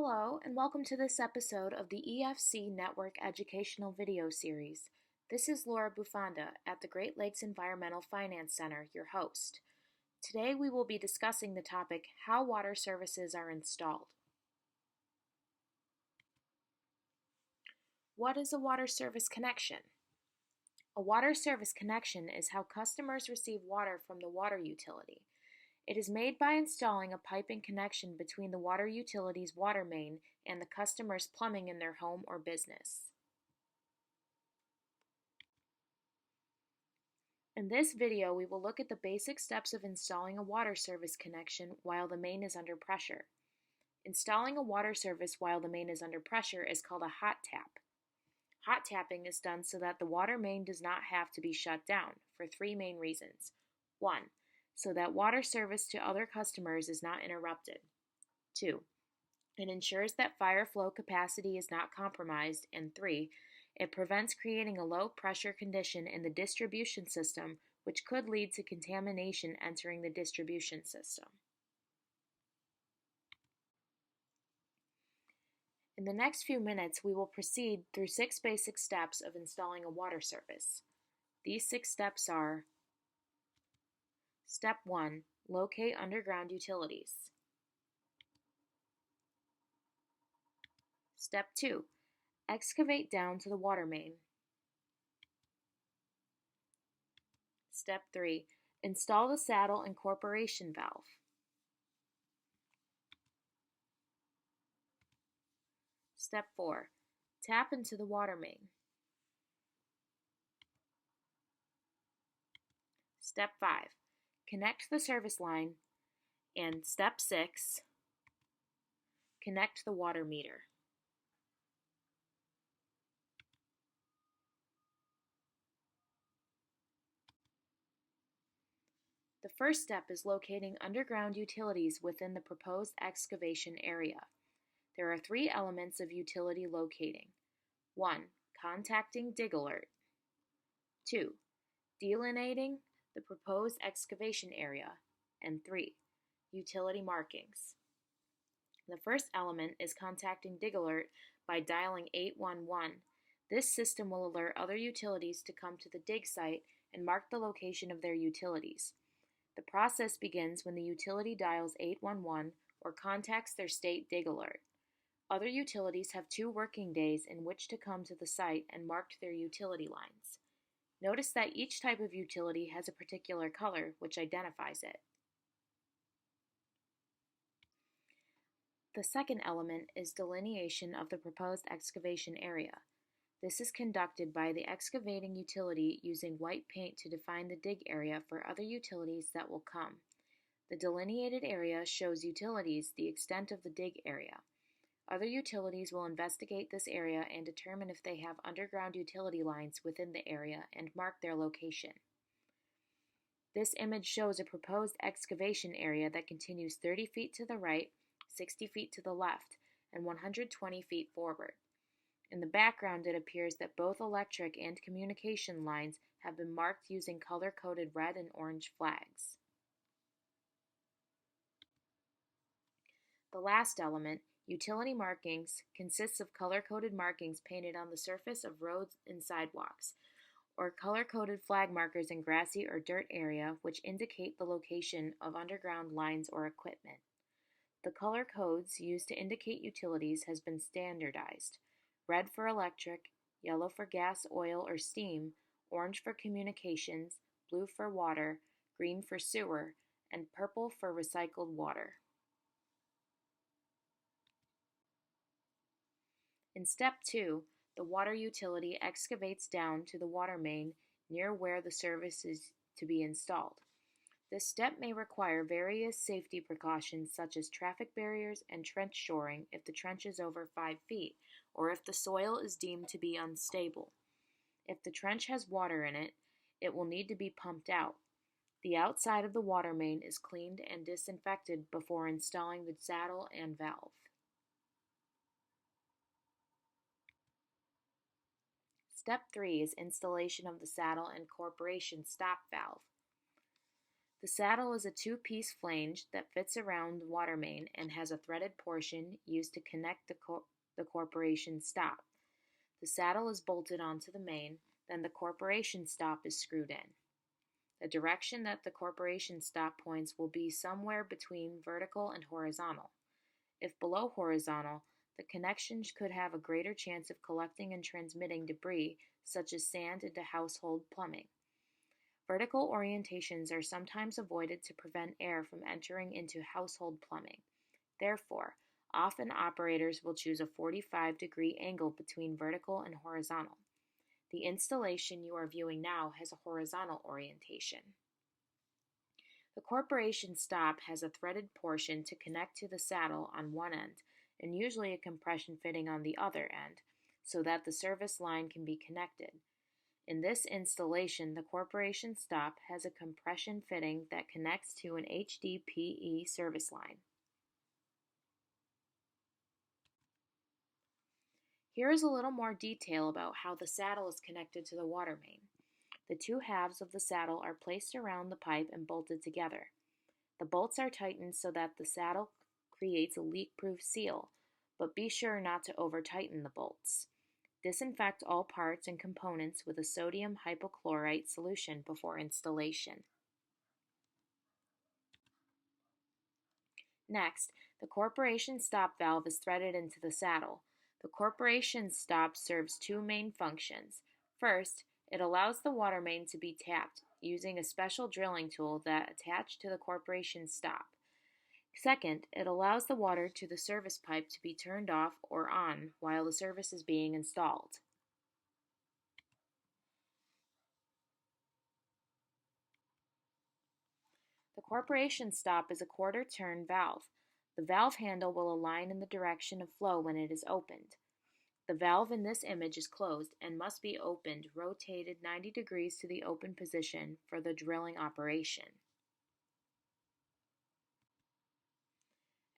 Hello, and welcome to this episode of the EFC Network Educational Video Series. This is Laura Bufanda at the Great Lakes Environmental Finance Center, your host. Today we will be discussing the topic, how water services are installed. What is a water service connection? A water service connection is how customers receive water from the water utility. It is made by installing a piping connection between the water utility's water main and the customer's plumbing in their home or business. In this video, we will look at the basic steps of installing a water service connection while the main is under pressure. Installing a water service while the main is under pressure is called a hot tap. Hot tapping is done so that the water main does not have to be shut down for three main reasons. 1. So that water service to other customers is not interrupted. 2. It ensures that fire flow capacity is not compromised. And 3. It prevents creating a low pressure condition in the distribution system, which could lead to contamination entering the distribution system. In the next few minutes, we will proceed through 6 basic steps of installing a water service. These 6 steps are: Step 1. Locate underground utilities. Step 2. Excavate down to the water main. Step 3. Install the saddle incorporation valve. Step 4. Tap into the water main. Step 5. Connect the service line. And Step 6. Connect the water meter. The first step is locating underground utilities within the proposed excavation area. There are 3 elements of utility locating. 1. Contacting dig alert. 2. Delineating the proposed excavation area. And 3. Utility markings. The first element is contacting dig alert by dialing 811. This system will alert other utilities to come to the dig site and mark the location of their utilities. The process begins when the utility dials 811 or contacts their state dig alert. Other utilities have 2 working days in which to come to the site and mark their utility lines. Notice that each type of utility has a particular color which identifies it. The second element is delineation of the proposed excavation area. This is conducted by the excavating utility using white paint to define the dig area for other utilities that will come. The delineated area shows utilities the extent of the dig area. Other utilities will investigate this area and determine if they have underground utility lines within the area and mark their location. This image shows a proposed excavation area that continues 30 feet to the right, 60 feet to the left, and 120 feet forward. In the background, it appears that both electric and communication lines have been marked using color-coded red and orange flags. The last element, utility markings, consists of color-coded markings painted on the surface of roads and sidewalks, or color-coded flag markers in grassy or dirt area which indicate the location of underground lines or equipment. The color codes used to indicate utilities has been standardized: red for electric, yellow for gas, oil, or steam, orange for communications, blue for water, green for sewer, and purple for recycled water. In Step 2, the water utility excavates down to the water main near where the service is to be installed. This step may require various safety precautions such as traffic barriers and trench shoring if the trench is over 5 feet, or if the soil is deemed to be unstable. If the trench has water in it, it will need to be pumped out. The outside of the water main is cleaned and disinfected before installing the saddle and valve. Step 3 is installation of the saddle incorporation stop valve. The saddle is a two-piece flange that fits around the water main and has a threaded portion used to connect the corporation stop. The saddle is bolted onto the main, then the corporation stop is screwed in. The direction that the corporation stop points will be somewhere between vertical and horizontal. If below horizontal, the connection could have a greater chance of collecting and transmitting debris such as sand into household plumbing. Vertical orientations are sometimes avoided to prevent air from entering into household plumbing. Therefore, often operators will choose a 45-degree angle between vertical and horizontal. The installation you are viewing now has a horizontal orientation. The corporation stop has a threaded portion to connect to the saddle on one end and usually a compression fitting on the other end so that the service line can be connected. In this installation, the corporation stop has a compression fitting that connects to an HDPE service line. Here is a little more detail about how the saddle is connected to the water main. The two halves of the saddle are placed around the pipe and bolted together. The bolts are tightened so that the saddle creates a leak-proof seal, but be sure not to over-tighten the bolts. Disinfect all parts and components with a sodium hypochlorite solution before installation. Next, the corporation stop valve is threaded into the saddle. The corporation stop serves two main functions. First, it allows the water main to be tapped using a special drilling tool that attached to the corporation stop. Second, it allows the water to the service pipe to be turned off or on while the service is being installed. The corporation stop is a quarter-turn valve. The valve handle will align in the direction of flow when it is opened. The valve in this image is closed and must be opened, rotated 90 degrees to the open position for the drilling operation.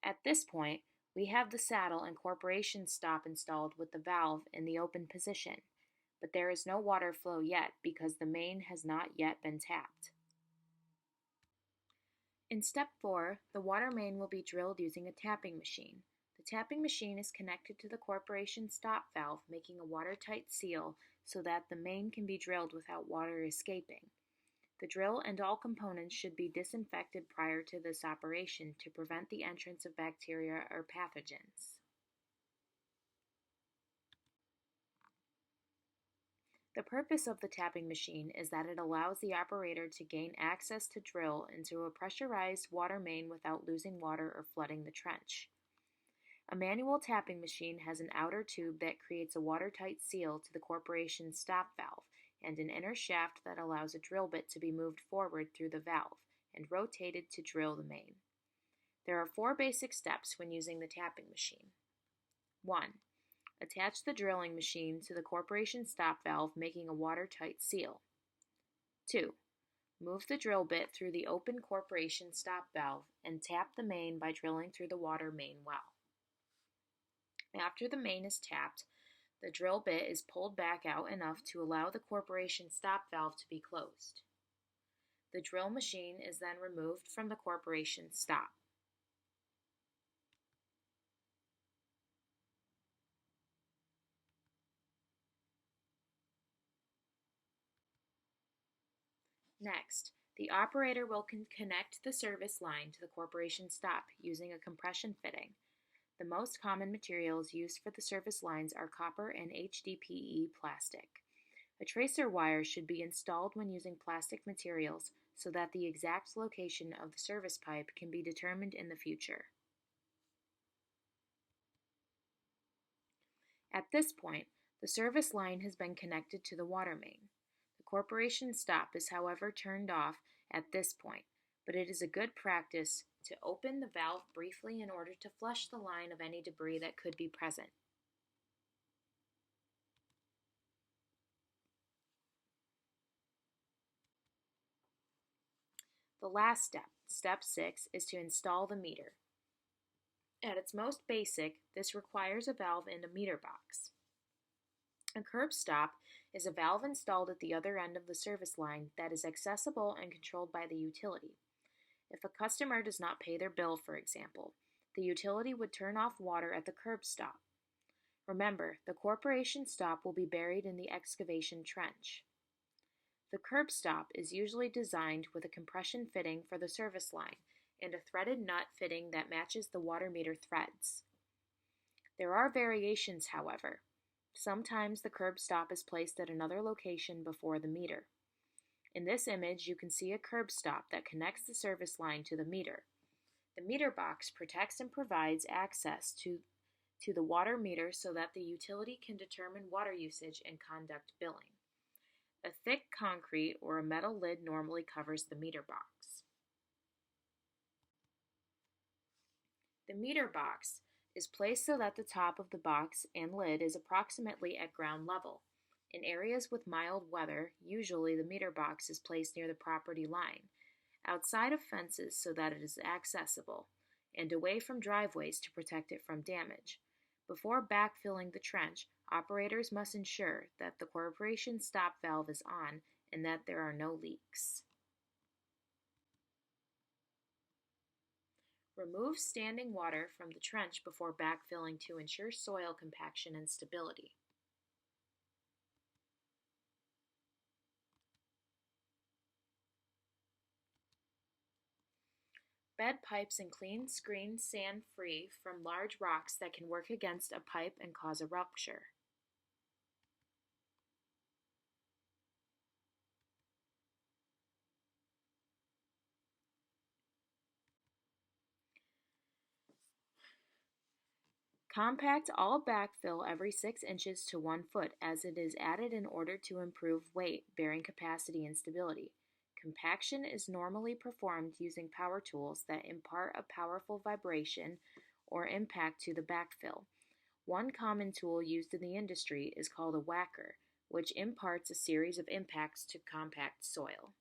At this point, we have the saddle and corporation stop installed with the valve in the open position, but there is no water flow yet because the main has not yet been tapped. In step 4, the water main will be drilled using a tapping machine. The tapping machine is connected to the corporation stop valve, making a watertight seal so that the main can be drilled without water escaping. The drill and all components should be disinfected prior to this operation to prevent the entrance of bacteria or pathogens. The purpose of the tapping machine is that it allows the operator to gain access to drill into a pressurized water main without losing water or flooding the trench. A manual tapping machine has an outer tube that creates a watertight seal to the corporation stop valve and an inner shaft that allows a drill bit to be moved forward through the valve and rotated to drill the main. There are 4 basic steps when using the tapping machine. 1. Attach the drilling machine to the corporation stop valve, making a watertight seal. 2. Move the drill bit through the open corporation stop valve and tap the main by drilling through the water main well. After the main is tapped, the drill bit is pulled back out enough to allow the corporation stop valve to be closed. The drill machine is then removed from the corporation stop. Next, the operator will connect the service line to the corporation stop using a compression fitting. The most common materials used for the service lines are copper and HDPE plastic. A tracer wire should be installed when using plastic materials so that the exact location of the service pipe can be determined in the future. At this point, the service line has been connected to the water main. The corporation stop is, however, turned off at this point, but it is a good practice to open the valve briefly in order to flush the line of any debris that could be present. The last step, step 6, is to install the meter. At its most basic, this requires a valve and a meter box. A curb stop is a valve installed at the other end of the service line that is accessible and controlled by the utility. If a customer does not pay their bill, for example, the utility would turn off water at the curb stop. Remember, the corporation stop will be buried in the excavation trench. The curb stop is usually designed with a compression fitting for the service line and a threaded nut fitting that matches the water meter threads. There are variations, however. Sometimes the curb stop is placed at another location before the meter. In this image, you can see a curb stop that connects the service line to the meter. The meter box protects and provides access to the water meter so that the utility can determine water usage and conduct billing. A thick concrete or a metal lid normally covers the meter box. The meter box is placed so that the top of the box and lid is approximately at ground level. In areas with mild weather, usually the meter box is placed near the property line, outside of fences so that it is accessible, and away from driveways to protect it from damage. Before backfilling the trench, operators must ensure that the corporation stop valve is on and that there are no leaks. Remove standing water from the trench before backfilling to ensure soil compaction and stability. Bed pipes and clean screen sand free from large rocks that can work against a pipe and cause a rupture. Compact all backfill every 6 inches to 1 foot as it is added in order to improve weight, bearing capacity, and stability. Compaction is normally performed using power tools that impart a powerful vibration or impact to the backfill. One common tool used in the industry is called a whacker, which imparts a series of impacts to compact soil.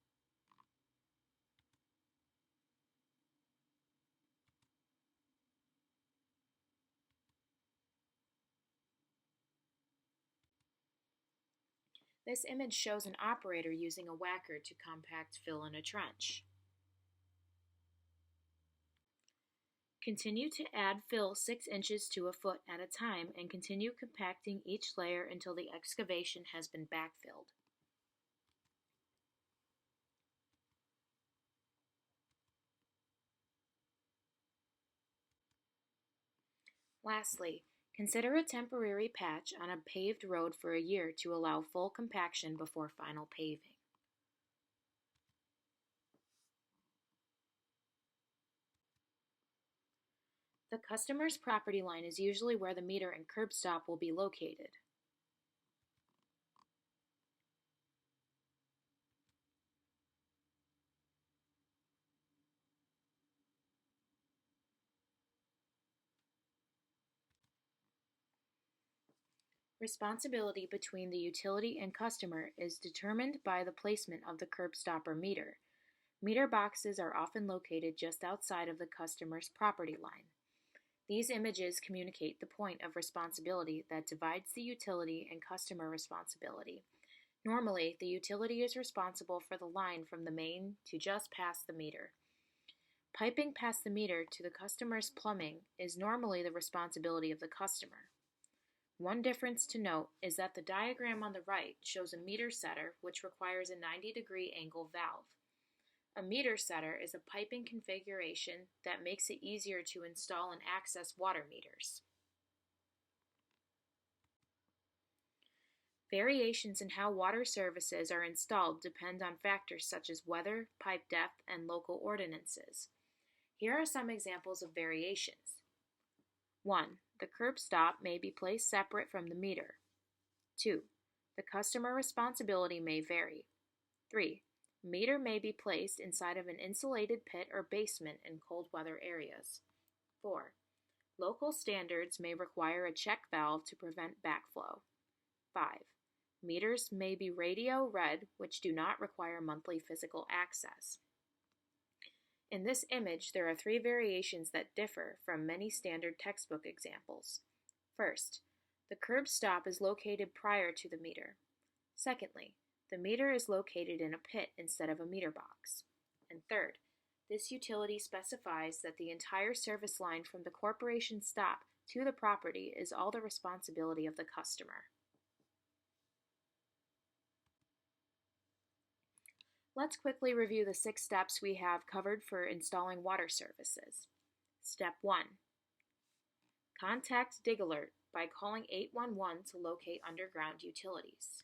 This image shows an operator using a whacker to compact fill in a trench. Continue to add fill 6 inches to a foot at a time and continue compacting each layer until the excavation has been backfilled. Lastly, consider a temporary patch on a paved road for a year to allow full compaction before final paving. The customer's property line is usually where the meter and curb stop will be located. Responsibility between the utility and customer is determined by the placement of the curb stop or meter. Meter boxes are often located just outside of the customer's property line. These images communicate the point of responsibility that divides the utility and customer responsibility. Normally, the utility is responsible for the line from the main to just past the meter. Piping past the meter to the customer's plumbing is normally the responsibility of the customer. One difference to note is that the diagram on the right shows a meter setter which requires a 90-degree angle valve. A meter setter is a piping configuration that makes it easier to install and access water meters. Variations in how water services are installed depend on factors such as weather, pipe depth, and local ordinances. Here are some examples of variations. 1. The curb stop may be placed separate from the meter. 2. The customer responsibility may vary. 3. Meter may be placed inside of an insulated pit or basement in cold weather areas. 4. Local standards may require a check valve to prevent backflow. 5. Meters may be radio read, which do not require monthly physical access. In this image, there are 3 variations that differ from many standard textbook examples. First, the curb stop is located prior to the meter. Secondly, the meter is located in a pit instead of a meter box. And third, This utility specifies that the entire service line from the corporation stop to the property is all the responsibility of the customer. Let's quickly review the 6 steps we have covered for installing water services. Step 1. Contact Dig Alert by calling 811 to locate underground utilities.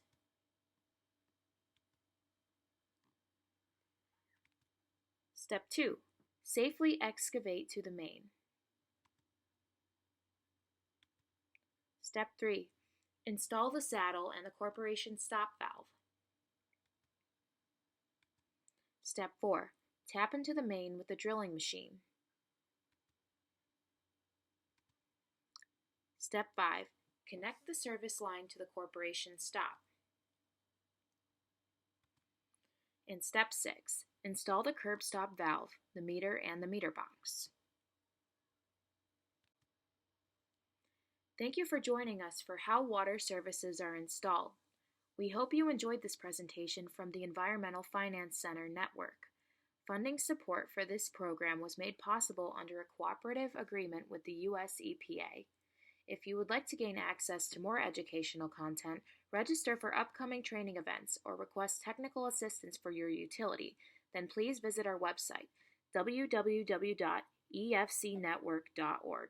Step 2. Safely excavate to the main. Step 3. Install the saddle and the corporation stop valve. Step 4. Tap into the main with the drilling machine. Step 5. Connect the service line to the corporation stop. And Step 6. Install the curb stop valve, the meter, and the meter box. Thank you for joining us for how water services are installed. We hope you enjoyed this presentation from the Environmental Finance Center Network. Funding support for this program was made possible under a cooperative agreement with the U.S. EPA. If you would like to gain access to more educational content, register for upcoming training events, or request technical assistance for your utility, then please visit our website, www.efcnetwork.org.